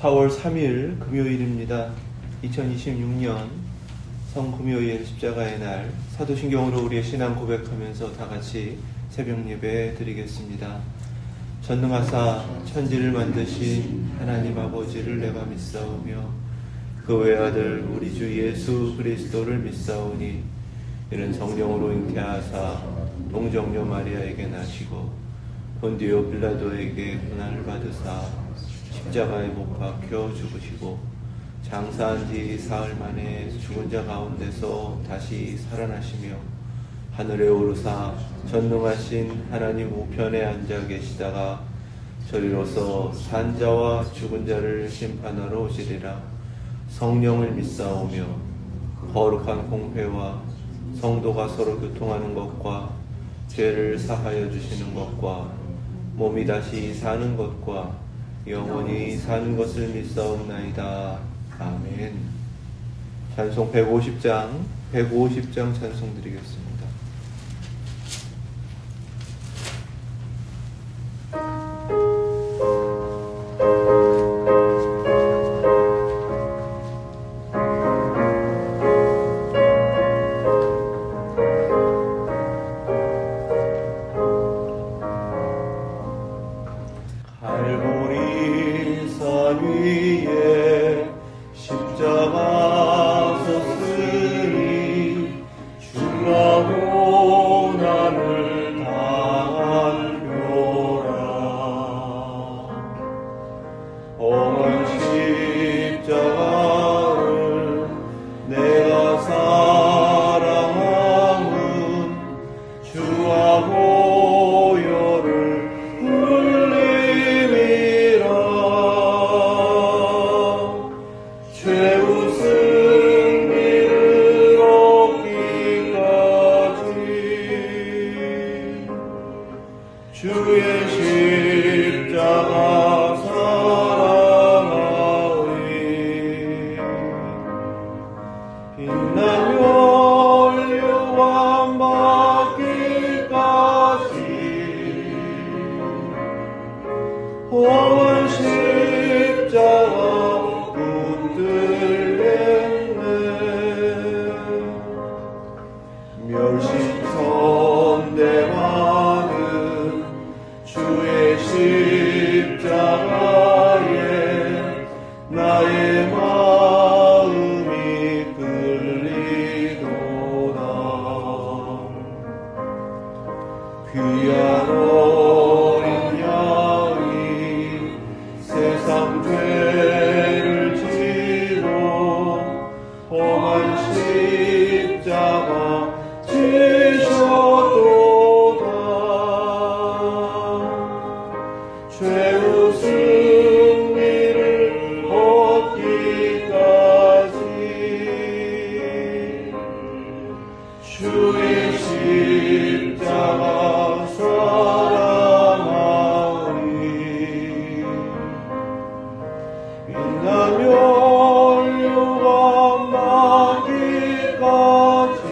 4월 3일 금요일입니다. 2026년 성금요일 십자가의 날, 사도신경으로 우리의 신앙 고백하면서 다같이 새벽 예배 드리겠습니다. 전능하사 천지를 만드신 하나님 아버지를 내가 믿사오며 그 외아들 우리 주 예수 그리스도를 믿사오니 이는 성령으로 잉태하사 동정녀 마리아에게 나시고 본디오 빌라도에게 고난을 받으사 십자가에 못 박혀 죽으시고 장사한 지 사흘 만에 죽은 자 가운데서 다시 살아나시며 하늘에 오르사 전능하신 하나님 우편에 앉아 계시다가 저리로서 산 자와 죽은 자를 심판하러 오시리라. 성령을 믿사오며 거룩한 공회와 성도가 서로 교통하는 것과 죄를 사하여 주시는 것과 몸이 다시 사는 것과 영원히 사는 것을 믿사옵나이다. 아멘. 찬송 150장 찬송 드리겠습니다. 갈보리 산 위에 십자가 섰으니 주가 고난을 당한표라. 험한 십자가를 내가 사랑함은 주와 보혈을 주의 십자가 사랑하리. 빛나며 유한 받기까지 험한 십자가 붙들겠네. 멸시선대하는 주의 십자가에 나의 마음이 끌리도다. 귀한 어린 양이 세상 죄를 지고 험한 십자가 지셔도다. 죄의 승리를 얻기까지 주의 십자가 사랑하리. 빛나며 유한 받기까지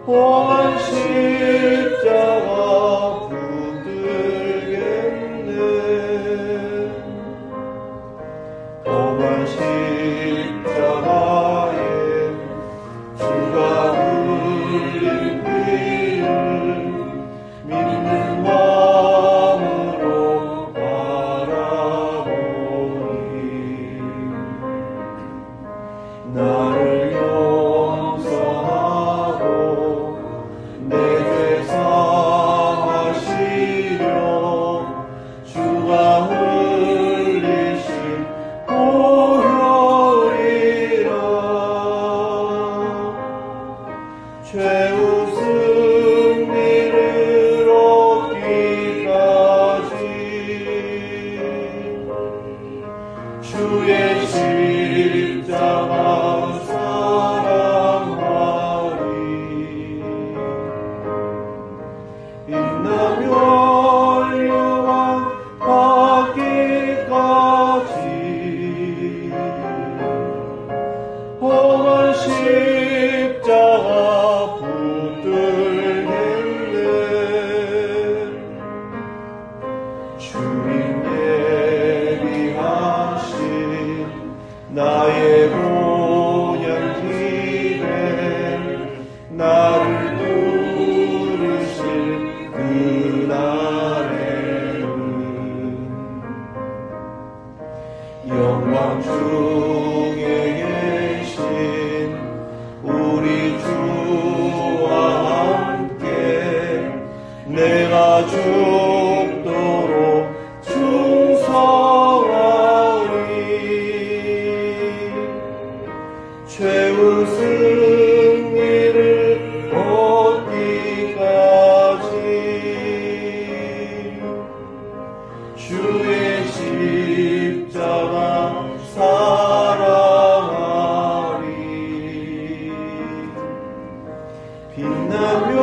험한 십자가 붙들겠네. 험한 십자가에 주가 흘린 피를 믿는 마음으로 바라보니 나를 용서하고 내 죄 사하시려 주가 흘리신 보혈이라. 죄의 승리를 얻기까지 주의 십자가 사랑하리. 빛나며 유한 받기까지 험한 십자가 붙들겠네. 주님의 나의 본향기에 나를 부르실 그날에는 영광 중에 계신 우리 주와 함께 내가 죽도록 충성하리. 최후 승리를 얻기까지 주의 십자가 사랑하리. 빛나며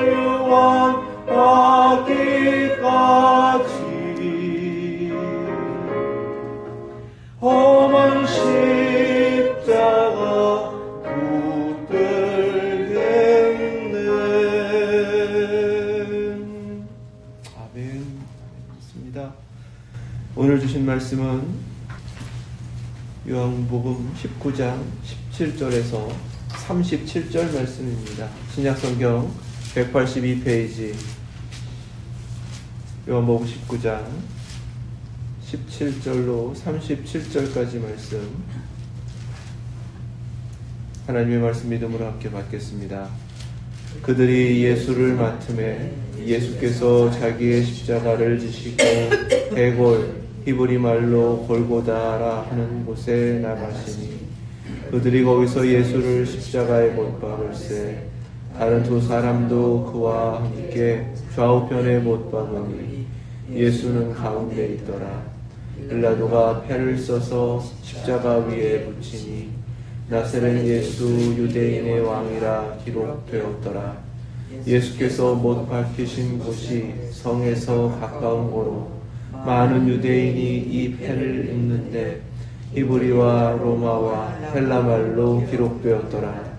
유황하기까지 험한 십자가 붙들겠네. 아멘. 맞습니다. 오늘 주신 말씀은 요한복음 19장 17절에서 37절 말씀입니다. 신약성경 182페이지 요한복음 19장 17절로 37절까지 말씀, 하나님의 말씀 믿음으로 함께 받겠습니다. 그들이 예수를 맡음에 예수께서 자기의 십자가를 지시고 대골, 히브리 말로 골고다라 하는 곳에 나가시니 그들이 거기서 예수를 십자가에 못 박을세 다른 두 사람도 그와 함께 좌우편에 못 박으니 예수는 가운데 있더라. 빌라도가 패를 써서 십자가 위에 붙이니 나사렛 예수 유대인의 왕이라 기록되었더라. 예수께서 못 박히신 곳이 성에서 가까운 고로 많은 유대인이 이 패를 입는데 히브리와 로마와 헬라말로 기록되었더라.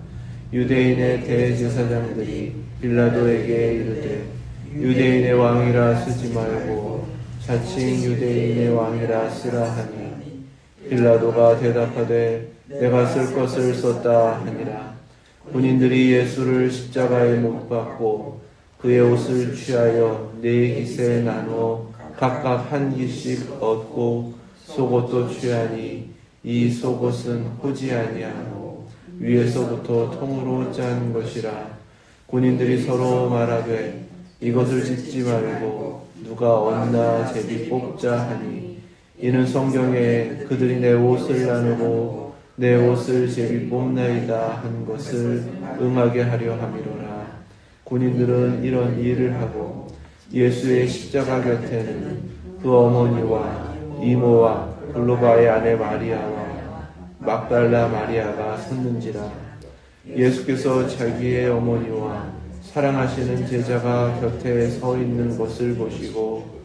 유대인의 대제사장들이 빌라도에게 이르되 유대인의 왕이라 쓰지 말고 자칭 유대인의 왕이라 쓰라 하니 빌라도가 대답하되 내가 쓸 것을 썼다 하니라. 군인들이 예수를 십자가에 못 박고 그의 옷을 취하여 네 깃에 나누어 각각 한 깃씩 얻고 속옷도 취하니 이 속옷은 후지 아니하고 위에서부터 통으로 짠 것이라. 군인들이 서로 말하되 이것을 찢지 말고 누가 얻나 제비 뽑자 하니 이는 성경에 그들이 내 옷을 나누고 내 옷을 제비 뽑나이다 한 것을 응하게 하려 함이로라. 군인들은 이런 일을 하고 예수의 십자가 곁에는 그 어머니와 이모와 글로바의 아내 마리아와 막달라 마리아가 섰는지라. 예수께서 자기의 어머니와 사랑하시는 제자가 곁에 서 있는 것을 보시고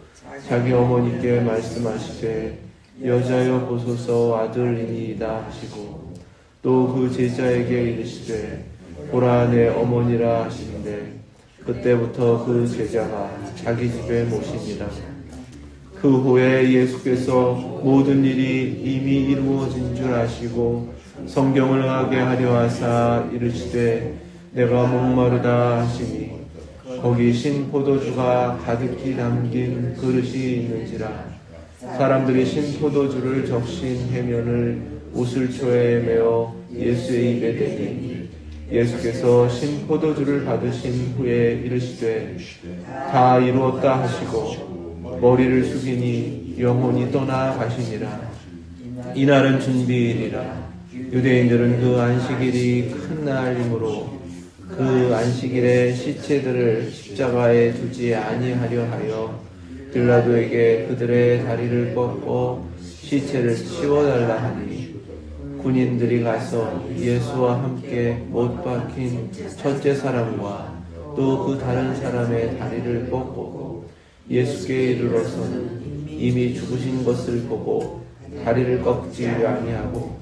자기 어머니께 말씀하시되 여자여 보소서 아들이니이다 하시고 또 그 제자에게 이르시되 보라 내 어머니라 하시는데 그때부터 그 제자가 자기 집에 모시니라. 그 후에 예수께서 모든 일이 이미 이루어진 줄 아시고 성경을 응하게 하려 하사 이르시되 내가 목마르다 하시니 거기 신 포도주가 가득히 담긴 그릇이 있는지라. 사람들이 신 포도주를 적신 해면을 우슬초에 메어 예수의 입에 대니 예수께서 신 포도주를 받으신 후에 이르시되 다 이루었다 하시고 머리를 숙이니 영혼이 떠나 가시니라. 이날은 준비일이라. 유대인들은 그 안식일이 큰 날이므로 그 안식일에 시체들을 십자가에 두지 아니하려 하여 빌라도에게 그들의 다리를 꺾고 시체를 치워달라 하니 군인들이 가서 예수와 함께 못 박힌 첫째 사람과 또 그 다른 사람의 다리를 꺾고 예수께 이르러서는 이미 죽으신 것을 보고 다리를 꺾지 아니하고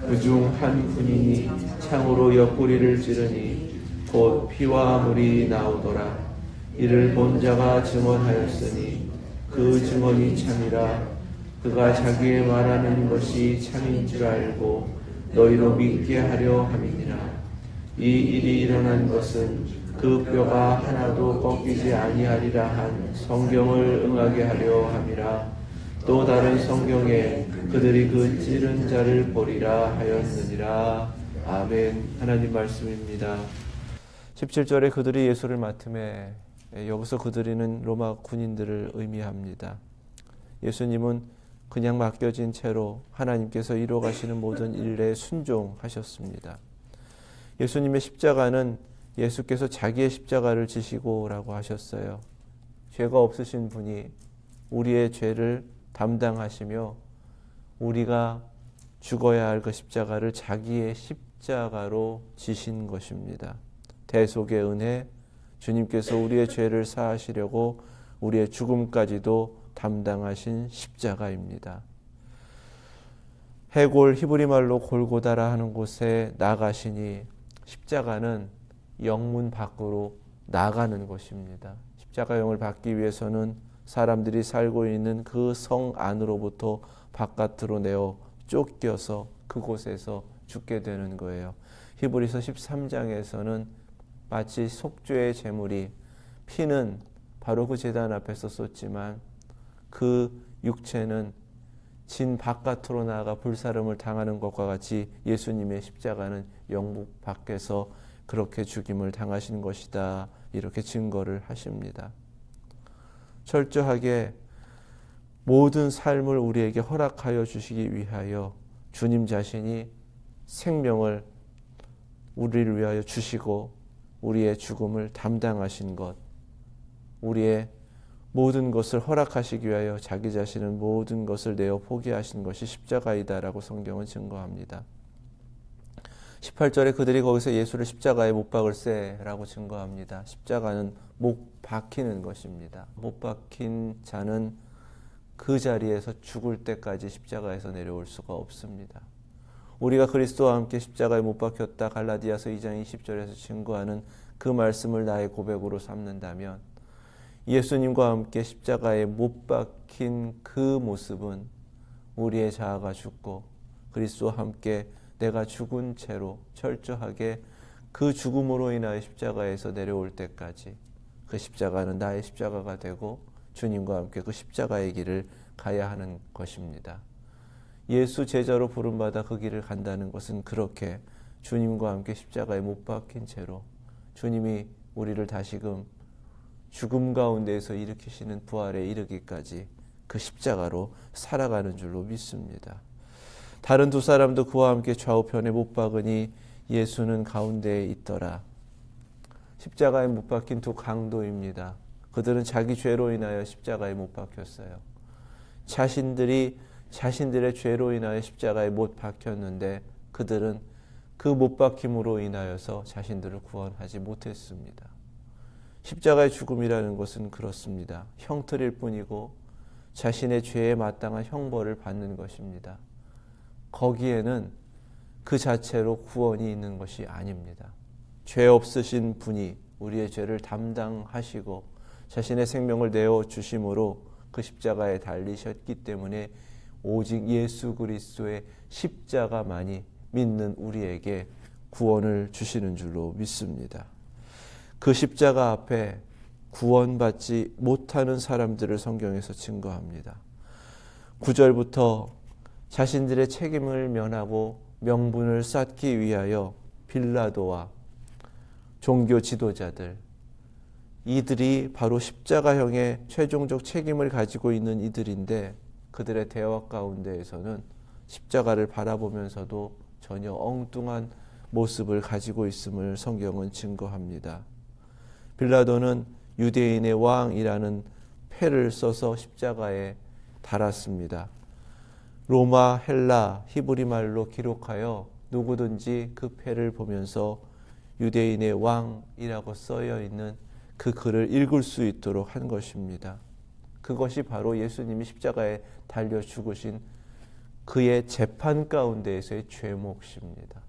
그중 한 군인이 창으로 옆구리를 찌르니 곧 피와 물이 나오더라. 이를 본 자가 증언하였으니 그 증언이 참이라. 그가 자기의 말하는 것이 참인 줄 알고 너희로 믿게 하려 함이니라. 이 일이 일어난 것은 그 뼈가 하나도 꺾이지 아니하리라 한 성경을 응하게 하려 함이라. 또 다른 성경에 그들이 그 찌른 자를 보리라 하였느니라. 아멘. 하나님 말씀입니다. 17절에 그들이 예수를 맡음에, 여기서 그들이는 로마 군인들을 의미합니다. 예수님은 그냥 맡겨진 채로 하나님께서 이루어가시는 모든 일에 순종하셨습니다. 예수님의 십자가는 예수께서 자기의 십자가를 지시고 라고 하셨어요. 죄가 없으신 분이 우리의 죄를 담당하시며 우리가 죽어야 할 그 십자가를 자기의 십자가로 지신 것입니다. 대속의 은혜, 주님께서 우리의 죄를 사하시려고 우리의 죽음까지도 담당하신 십자가입니다. 해골, 히브리 말로 골고다라 하는 곳에 나가시니 십자가는 영문 밖으로 나가는 것입니다. 십자가형을 받기 위해서는 사람들이 살고 있는 그 성 안으로부터 바깥으로 내어 쫓겨서 그곳에서 죽게 되는 거예요. 히브리서 13장에서는 마치 속죄의 제물이 피는 바로 그 제단 앞에서 쏟지만 그 육체는 진 바깥으로 나아가 불사름을 당하는 것과 같이 예수님의 십자가는 영국 밖에서 그렇게 죽임을 당하신 것이다. 이렇게 증거를 하십니다. 철저하게 모든 삶을 우리에게 허락하여 주시기 위하여 주님 자신이 생명을 우리를 위하여 주시고 우리의 죽음을 담당하신 것, 우리의 모든 것을 허락하시기 위하여 자기 자신은 모든 것을 내어 포기하신 것이 십자가이다라고 성경은 증거합니다. 18절에 그들이 거기서 예수를 십자가에 못 박을세라고 증거합니다. 십자가는 못 박히는 것입니다. 못 박힌 자는 그 자리에서 죽을 때까지 십자가에서 내려올 수가 없습니다. 우리가 그리스도와 함께 십자가에 못 박혔다 갈라디아서 2장 20절에서 증거하는 그 말씀을 나의 고백으로 삼는다면 예수님과 함께 십자가에 못 박힌 그 모습은 우리의 자아가 죽고 그리스도와 함께 내가 죽은 채로 철저하게 그 죽음으로 인하여 십자가에서 내려올 때까지 그 십자가는 나의 십자가가 되고 주님과 함께 그 십자가의 길을 가야 하는 것입니다. 예수 제자로 부름받아 그 길을 간다는 것은 그렇게 주님과 함께 십자가에 못 박힌 채로 주님이 우리를 다시금 죽음 가운데에서 일으키시는 부활에 이르기까지 그 십자가로 살아가는 줄로 믿습니다. 다른 두 사람도 그와 함께 좌우편에 못 박으니 예수는 가운데에 있더라. 십자가에 못 박힌 두 강도입니다. 그들은 자기 죄로 인하여 십자가에 못 박혔어요. 자신들의 죄로 인하여 십자가에 못 박혔는데 그들은 그 못 박힘으로 인하여서 자신들을 구원하지 못했습니다. 십자가의 죽음이라는 것은 그렇습니다. 형틀일 뿐이고 자신의 죄에 마땅한 형벌을 받는 것입니다. 거기에는 그 자체로 구원이 있는 것이 아닙니다. 죄 없으신 분이 우리의 죄를 담당하시고 자신의 생명을 내어주심으로 그 십자가에 달리셨기 때문에 오직 예수 그리스도의 십자가만이 믿는 우리에게 구원을 주시는 줄로 믿습니다. 그 십자가 앞에 구원받지 못하는 사람들을 성경에서 증거합니다. 9절부터 자신들의 책임을 면하고 명분을 쌓기 위하여 빌라도와 종교 지도자들, 이들이 바로 십자가형의 최종적 책임을 가지고 있는 이들인데 그들의 대화 가운데에서는 십자가를 바라보면서도 전혀 엉뚱한 모습을 가지고 있음을 성경은 증거합니다. 빌라도는 유대인의 왕이라는 패를 써서 십자가에 달았습니다. 로마, 헬라, 히브리 말로 기록하여 누구든지 그 패를 보면서 유대인의 왕이라고 쓰여 있는 그 글을 읽을 수 있도록 한 것입니다. 그것이 바로 예수님이 십자가에 달려 죽으신 그의 재판 가운데에서의 죄목입니다.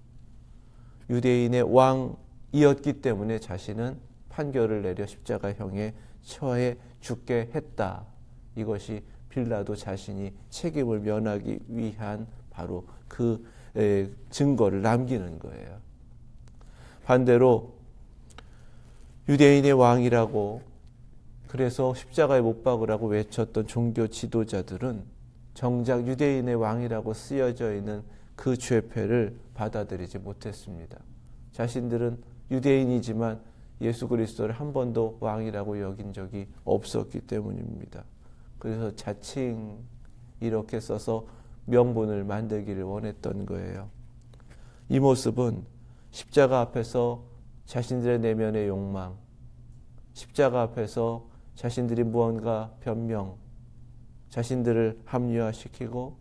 유대인의 왕이었기 때문에 자신은 판결을 내려 십자가형에 처해 죽게 했다. 이것이 빌라도 자신이 책임을 면하기 위한 바로 그 증거를 남기는 거예요. 반대로 유대인의 왕이라고 그래서 십자가에 못 박으라고 외쳤던 종교 지도자들은 정작 유대인의 왕이라고 쓰여져 있는 그 죄패를 받아들이지 못했습니다. 자신들은 유대인이지만 예수 그리스도를 한 번도 왕이라고 여긴 적이 없었기 때문입니다. 그래서 자칭 이렇게 써서 명분을 만들기를 원했던 거예요. 이 모습은 십자가 앞에서 자신들의 내면의 욕망, 십자가 앞에서 자신들이 무언가 변명, 자신들을 합리화시키고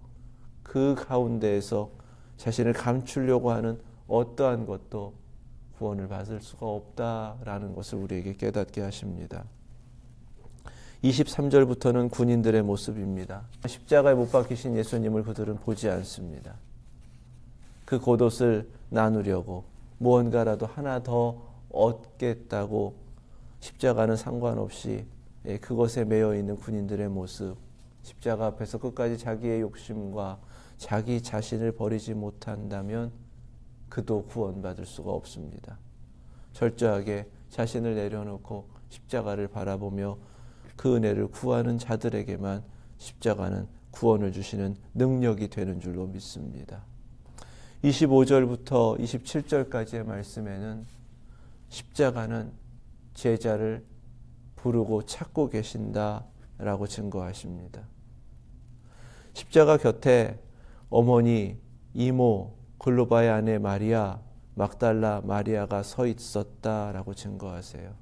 그 가운데에서 자신을 감추려고 하는 어떠한 것도 구원을 받을 수가 없다라는 것을 우리에게 깨닫게 하십니다. 23절부터는 군인들의 모습입니다. 십자가에 못 박히신 예수님을 그들은 보지 않습니다. 그 겉옷을 나누려고 무언가라도 하나 더 얻겠다고 십자가는 상관없이 그것에 매여 있는 군인들의 모습, 십자가 앞에서 끝까지 자기의 욕심과 자기 자신을 버리지 못한다면 그도 구원받을 수가 없습니다. 철저하게 자신을 내려놓고 십자가를 바라보며 그 은혜를 구하는 자들에게만 십자가는 구원을 주시는 능력이 되는 줄로 믿습니다. 25절부터 27절까지의 말씀에는 십자가는 제자를 부르고 찾고 계신다라고 증거하십니다. 십자가 곁에 어머니, 이모, 글로바의 아내 마리아, 막달라 마리아가 서 있었다라고 증거하세요.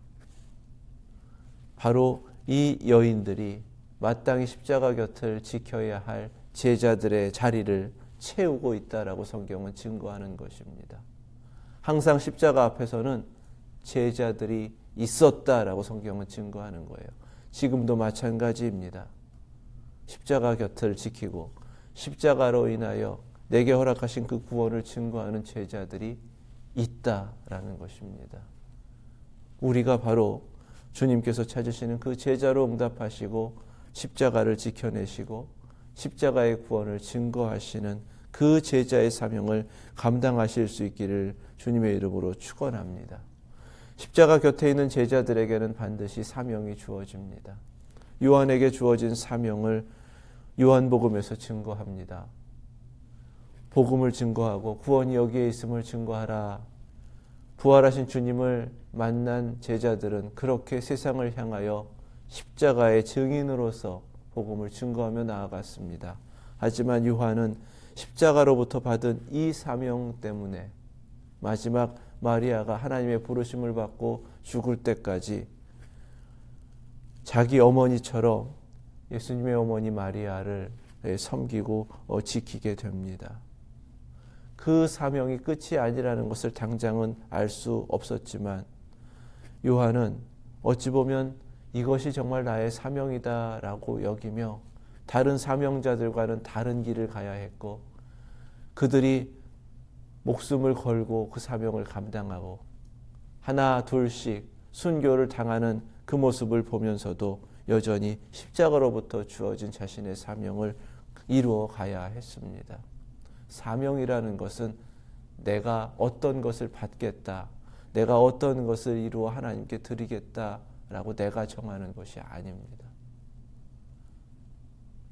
바로 이 여인들이 마땅히 십자가 곁을 지켜야 할 제자들의 자리를 채우고 있다라고 성경은 증거하는 것입니다. 항상 십자가 앞에서는 제자들이 있었다라고 성경은 증거하는 거예요. 지금도 마찬가지입니다. 십자가 곁을 지키고 십자가로 인하여 내게 허락하신 그 구원을 증거하는 제자들이 있다라는 것입니다. 우리가 바로 주님께서 찾으시는 그 제자로 응답하시고 십자가를 지켜내시고 십자가의 구원을 증거하시는 그 제자의 사명을 감당하실 수 있기를 주님의 이름으로 축원합니다. 십자가 곁에 있는 제자들에게는 반드시 사명이 주어집니다. 요한에게 주어진 사명을 요한복음에서 증거합니다. 복음을 증거하고 구원이 여기에 있음을 증거하라. 부활하신 주님을 만난 제자들은 그렇게 세상을 향하여 십자가의 증인으로서 복음을 증거하며 나아갔습니다. 하지만 요한은 십자가로부터 받은 이 사명 때문에 마지막 마리아가 하나님의 부르심을 받고 죽을 때까지 자기 어머니처럼 예수님의 어머니 마리아를 섬기고 지키게 됩니다. 그 사명이 끝이 아니라는 것을 당장은 알 수 없었지만 요한은 어찌 보면 이것이 정말 나의 사명이다라고 여기며 다른 사명자들과는 다른 길을 가야 했고 그들이 목숨을 걸고 그 사명을 감당하고 하나 둘씩 순교를 당하는 그 모습을 보면서도 여전히 십자가로부터 주어진 자신의 사명을 이루어 가야 했습니다. 사명이라는 것은 내가 어떤 것을 받겠다, 내가 어떤 것을 이루어 하나님께 드리겠다라고 내가 정하는 것이 아닙니다.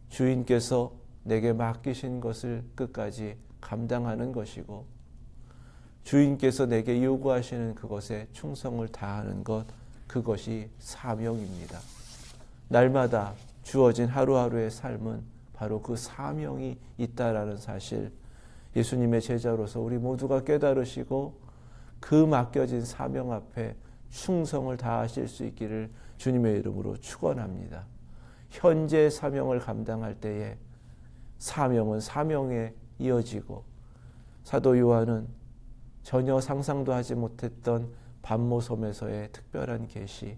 주인께서 내게 맡기신 것을 끝까지 감당하는 것이고 주인께서 내게 요구하시는 그것에 충성을 다하는 것, 그것이 사명입니다. 날마다 주어진 하루하루의 삶은 바로 그 사명이 있다라는 사실, 예수님의 제자로서 우리 모두가 깨달으시고 그 맡겨진 사명 앞에 충성을 다하실 수 있기를 주님의 이름으로 축원합니다. 현재 사명을 감당할 때에 사명은 사명에 이어지고 사도 요한은 전혀 상상도 하지 못했던 반모섬에서의 특별한 계시,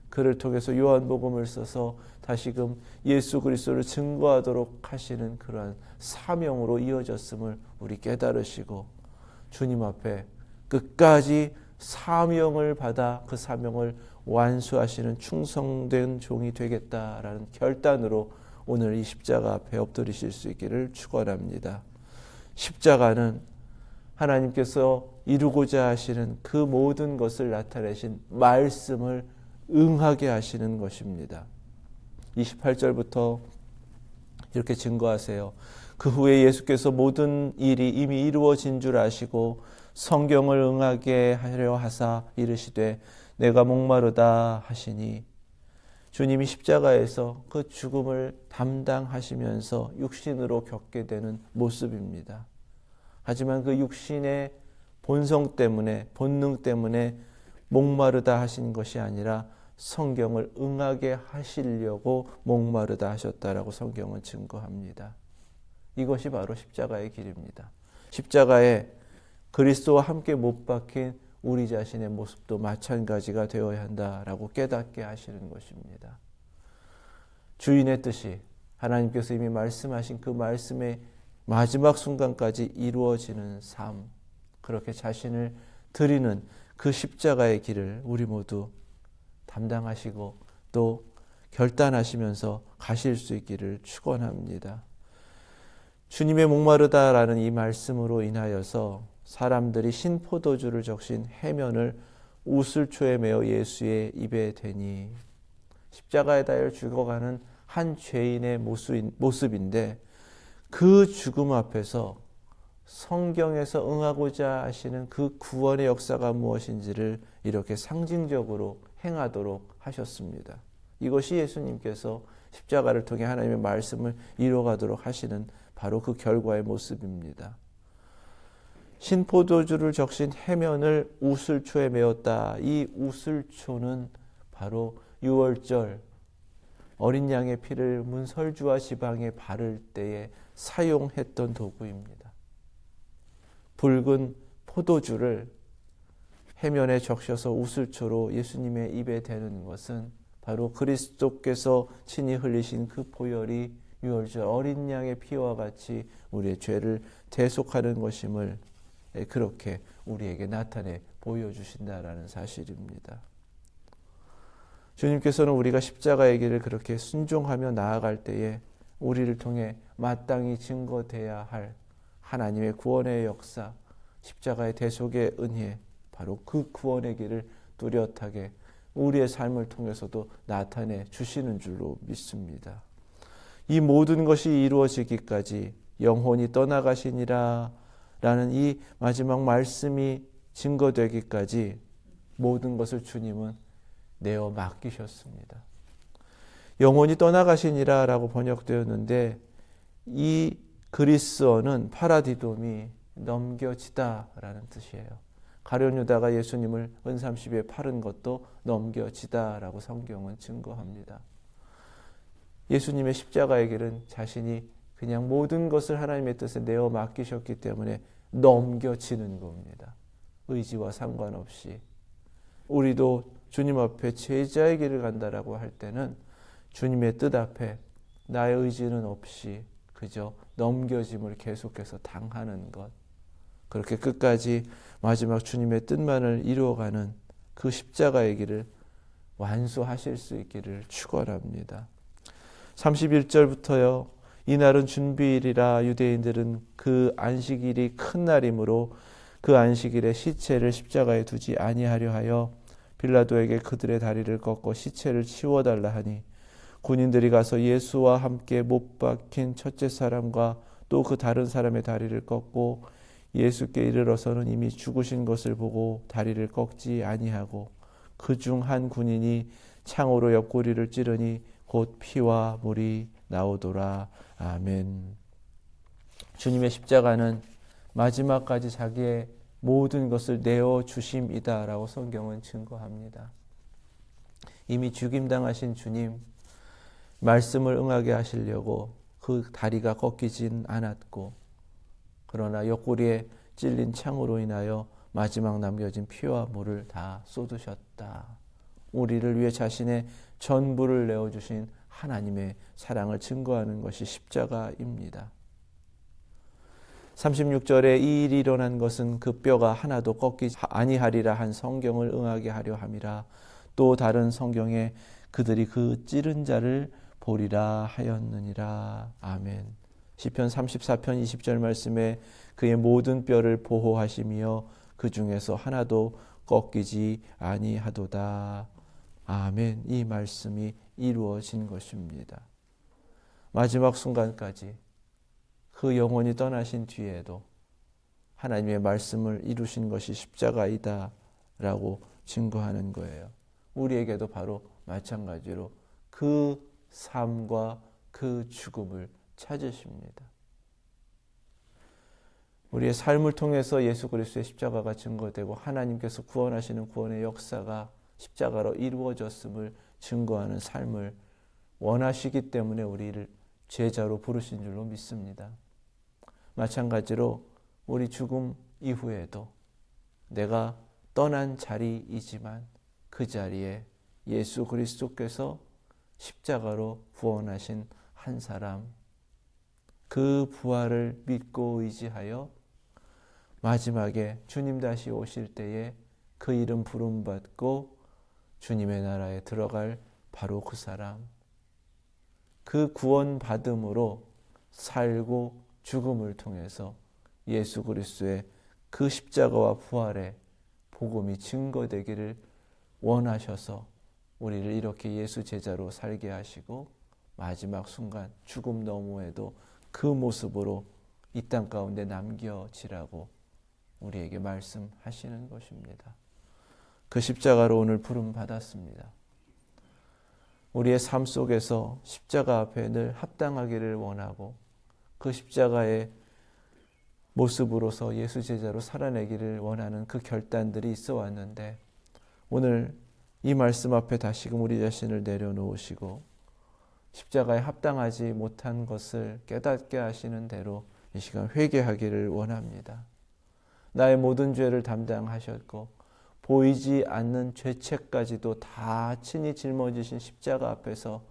그를 통해서 요한복음을 써서 다시금 예수 그리스도를 증거하도록 하시는 그러한 사명으로 이어졌음을 우리 깨달으시고 주님 앞에 끝까지 사명을 받아 그 사명을 완수하시는 충성된 종이 되겠다라는 결단으로 오늘 이 십자가 앞에 엎드리실 수 있기를 축원합니다. 십자가는 하나님께서 이루고자 하시는 그 모든 것을 나타내신 말씀을 응하게 하시는 것입니다. 28절부터 이렇게 증거하세요. 그 후에 예수께서 모든 일이 이미 이루어진 줄 아시고 성경을 응하게 하려 하사 이르시되 내가 목마르다 하시니, 주님이 십자가에서 그 죽음을 담당하시면서 육신으로 겪게 되는 모습입니다. 하지만 그 육신의 본성 때문에, 본능 때문에 목마르다 하신 것이 아니라 성경을 응하게 하시려고 목마르다 하셨다라고 성경은 증거합니다. 이것이 바로 십자가의 길입니다. 십자가에 그리스도와 함께 못 박힌 우리 자신의 모습도 마찬가지가 되어야 한다라고 깨닫게 하시는 것입니다. 주인의 뜻이 하나님께서 이미 말씀하신 그 말씀의 마지막 순간까지 이루어지는 삶, 그렇게 자신을 드리는 그 십자가의 길을 우리 모두 담당하시고 또 결단하시면서 가실 수 있기를 축원합니다. 주님의 목마르다라는 이 말씀으로 인하여서 사람들이 신포도주를 적신 해면을 우슬초에 메어 예수의 입에 대니, 십자가에 달려 죽어가는 한 죄인의 모습인데 그 죽음 앞에서 성경에서 응하고자 하시는 그 구원의 역사가 무엇인지를 이렇게 상징적으로 행하도록 하셨습니다. 이것이 예수님께서 십자가를 통해 하나님의 말씀을 이루어가도록 하시는 바로 그 결과의 모습입니다. 신포도주를 적신 해면을 우슬초에 메었다. 이 우슬초는 바로 유월절 어린 양의 피를 문설주와 지방에 바를 때에 사용했던 도구입니다. 붉은 포도주를 해면에 적셔서 우슬초로 예수님의 입에 대는 것은 바로 그리스도께서 친히 흘리신 그 보혈이 유월절 어린 양의 피와 같이 우리의 죄를 대속하는 것임을 그렇게 우리에게 나타내 보여주신다라는 사실입니다. 주님께서는 우리가 십자가의 길을 그렇게 순종하며 나아갈 때에 우리를 통해 마땅히 증거돼야 할 하나님의 구원의 역사, 십자가의 대속의 은혜, 바로 그 구원의 길을 뚜렷하게 우리의 삶을 통해서도 나타내 주시는 줄로 믿습니다. 이 모든 것이 이루어지기까지 영혼이 떠나가시니라 라는 이 마지막 말씀이 증거되기까지 모든 것을 주님은 내어 맡기셨습니다. 영혼이 떠나가시니라 라고 번역되었는데 이 그리스어는 파라디돔이 넘겨지다 라는 뜻이에요. 가룟 유다가 예수님을 은삼십에 팔은 것도 넘겨지다 라고 성경은 증거합니다. 예수님의 십자가의 길은 자신이 그냥 모든 것을 하나님의 뜻에 내어 맡기셨기 때문에 넘겨지는 겁니다. 의지와 상관없이. 우리도 주님 앞에 제자의 길을 간다라고 할 때는 주님의 뜻 앞에 나의 의지는 없이 그저 넘겨짐을 계속해서 당하는 것. 그렇게 끝까지 마지막 주님의 뜻만을 이루어가는 그 십자가의 길을 완수하실 수 있기를 축원합니다. 31절부터요. 이날은 준비일이라 유대인들은 그 안식일이 큰 날이므로 그 안식일에 시체를 십자가에 두지 아니하려 하여 빌라도에게 그들의 다리를 꺾어 시체를 치워달라 하니, 군인들이 가서 예수와 함께 못 박힌 첫째 사람과 또 그 다른 사람의 다리를 꺾고 예수께 이르러서는 이미 죽으신 것을 보고 다리를 꺾지 아니하고 그 중 한 군인이 창으로 옆구리를 찌르니 곧 피와 물이 나오더라. 아멘. 주님의 십자가는 마지막까지 자기의 모든 것을 내어주심이다라고 성경은 증거합니다. 이미 죽임당하신 주님, 말씀을 응하게 하시려고 그 다리가 꺾이진 않았고, 그러나 옆구리에 찔린 창으로 인하여 마지막 남겨진 피와 물을 다 쏟으셨다. 우리를 위해 자신의 전부를 내어주신 하나님의 사랑을 증거하는 것이 십자가입니다. 36절에 이 일이 일어난 것은 그 뼈가 하나도 꺾이지 아니하리라 한 성경을 응하게 하려 함이라. 또 다른 성경에 그들이 그 찌른 자를 보리라 하였느니라. 아멘. 시편 34편 20절 말씀에 그의 모든 뼈를 보호하시며 그 중에서 하나도 꺾이지 아니하도다. 아멘. 이 말씀이 이루어진 것입니다. 마지막 순간까지 그 영혼이 떠나신 뒤에도 하나님의 말씀을 이루신 것이 십자가이다 라고 증거하는 거예요. 우리에게도 바로 마찬가지로 그 삶과 그 죽음을 찾으십니다. 우리의 삶을 통해서 예수 그리스도의 십자가가 증거되고 하나님께서 구원하시는 구원의 역사가 십자가로 이루어졌음을 증거하는 삶을 원하시기 때문에 우리를 제자로 부르신 줄로 믿습니다. 마찬가지로 우리 죽음 이후에도 내가 떠난 자리이지만 그 자리에 예수 그리스도께서 십자가로 구원하신 한 사람, 그 부활을 믿고 의지하여 마지막에 주님 다시 오실 때에 그 이름 부름받고 주님의 나라에 들어갈 바로 그 사람, 그 구원받음으로 살고 죽음을 통해서 예수 그리스도의 그 십자가와 부활의 복음이 증거되기를 원하셔서 우리를 이렇게 예수 제자로 살게 하시고 마지막 순간 죽음 너머에도 그 모습으로 이 땅 가운데 남겨지라고 우리에게 말씀하시는 것입니다. 그 십자가로 오늘 부름받았습니다. 우리의 삶 속에서 십자가 앞에 늘 합당하기를 원하고 그 십자가의 모습으로서 예수 제자로 살아내기를 원하는 그 결단들이 있어 왔는데 오늘 이 말씀 앞에 다시금 우리 자신을 내려놓으시고 십자가에 합당하지 못한 것을 깨닫게 하시는 대로 이 시간 회개하기를 원합니다. 나의 모든 죄를 담당하셨고 보이지 않는 죄책까지도 다 친히 짊어지신 십자가 앞에서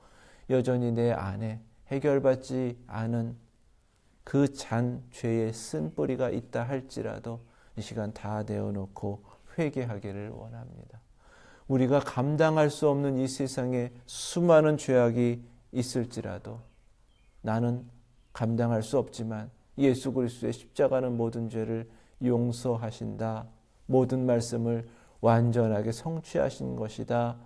여전히 내 안에 해결받지 않은 그 잔 죄의 쓴뿌리가 있다 할지라도 이 시간 다 내어놓고 회개하기를 원합니다. 우리가 감당할 수 없는 이 세상에 수많은 죄악이 있을지라도 나는 감당할 수 없지만 예수 그리스도의 십자가는 모든 죄를 용서하신다. 모든 말씀을 완전하게 성취하신 것이다.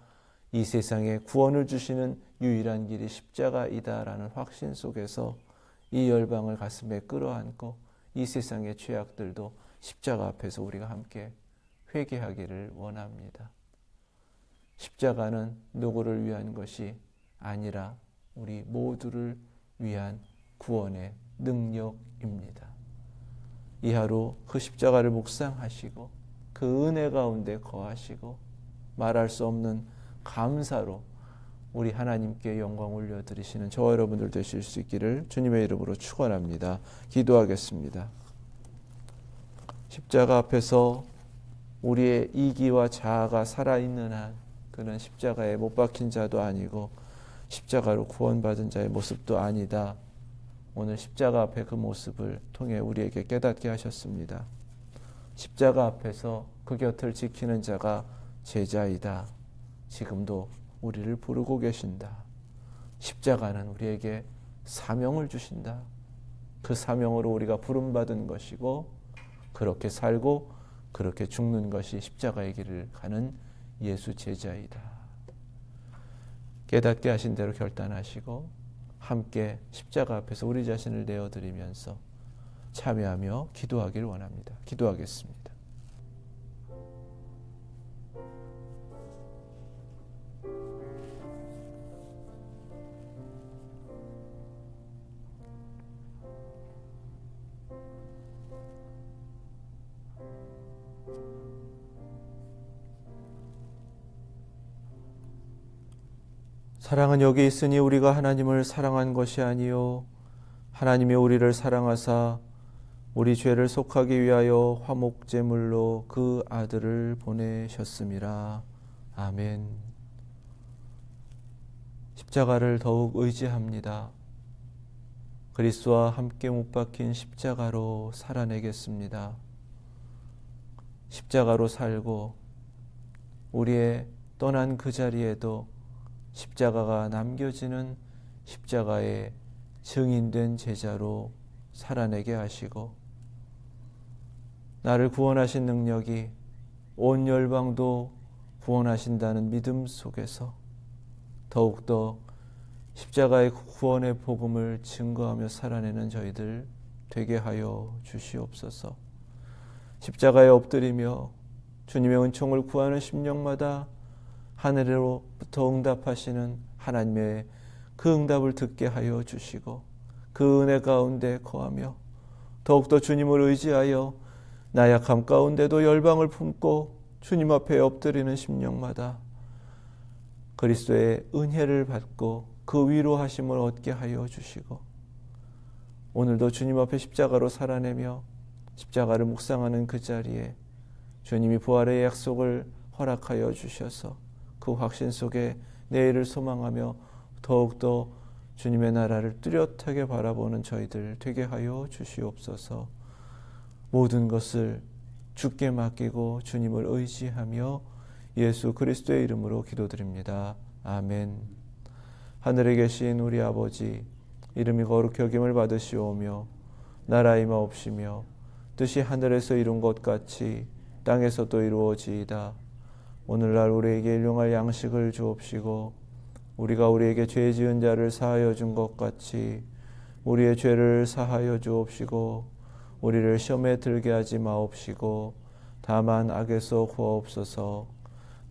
이 세상에 구원을 주시는 유일한 길이 십자가이다라는 확신 속에서 이 열방을 가슴에 끌어안고 이 세상의 죄악들도 십자가 앞에서 우리가 함께 회개하기를 원합니다. 십자가는 누구를 위한 것이 아니라 우리 모두를 위한 구원의 능력입니다. 이 하루 그 십자가를 묵상하시고 그 은혜 가운데 거하시고 말할 수 없는 감사로 우리 하나님께 영광 올려드리시는 저와 여러분들 되실 수 있기를 주님의 이름으로 축원합니다. 기도하겠습니다. 십자가 앞에서 우리의 이기와 자아가 살아있는 한 그는 십자가에 못 박힌 자도 아니고 십자가로 구원받은 자의 모습도 아니다. 오늘 십자가 앞에 그 모습을 통해 우리에게 깨닫게 하셨습니다. 십자가 앞에서 그 곁을 지키는 자가 제자이다. 지금도 우리를 부르고 계신다. 십자가는 우리에게 사명을 주신다. 그 사명으로 우리가 부름받은 것이고 그렇게 살고 그렇게 죽는 것이 십자가의 길을 가는 예수 제자이다. 깨닫게 하신 대로 결단하시고 함께 십자가 앞에서 우리 자신을 내어드리면서 참여하며 기도하길 원합니다. 기도하겠습니다. 사랑은 여기 있으니 우리가 하나님을 사랑한 것이 아니요 하나님이 우리를 사랑하사 우리 죄를 속하기 위하여 화목제물로 그 아들을 보내셨음이라. 아멘. 십자가를 더욱 의지합니다. 그리스도와 함께 못 박힌 십자가로 살아내겠습니다. 십자가로 살고 우리의 떠난 그 자리에도 십자가가 남겨지는 십자가의 증인된 제자로 살아내게 하시고 나를 구원하신 능력이 온 열방도 구원하신다는 믿음 속에서 더욱더 십자가의 구원의 복음을 증거하며 살아내는 저희들 되게 하여 주시옵소서. 십자가에 엎드리며 주님의 은총을 구하는 심령마다 하늘로부터 응답하시는 하나님의 그 응답을 듣게 하여 주시고 그 은혜 가운데 거하며 더욱더 주님을 의지하여 나약함 가운데도 열방을 품고 주님 앞에 엎드리는 심령마다 그리스도의 은혜를 받고 그 위로하심을 얻게 하여 주시고 오늘도 주님 앞에 십자가로 살아내며 십자가를 묵상하는 그 자리에 주님이 부활의 약속을 허락하여 주셔서 그 확신 속에 내일을 소망하며 더욱더 주님의 나라를 뚜렷하게 바라보는 저희들 되게 하여 주시옵소서. 모든 것을 주께 맡기고 주님을 의지하며 예수 그리스도의 이름으로 기도드립니다. 아멘. 하늘에 계신 우리 아버지, 이름이 거룩히 여김을 받으시오며 나라 임하옵시며 뜻이 하늘에서 이룬 것 같이 땅에서도 이루어지이다. 오늘날 우리에게 일용할 양식을 주옵시고 우리가 우리에게 죄 지은 자를 사하여 준 것 같이 우리의 죄를 사하여 주옵시고 우리를 시험에 들게 하지 마옵시고 다만 악에서 구하옵소서.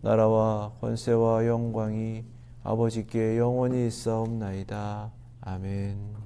나라와 권세와 영광이 아버지께 영원히 있사옵나이다. 아멘.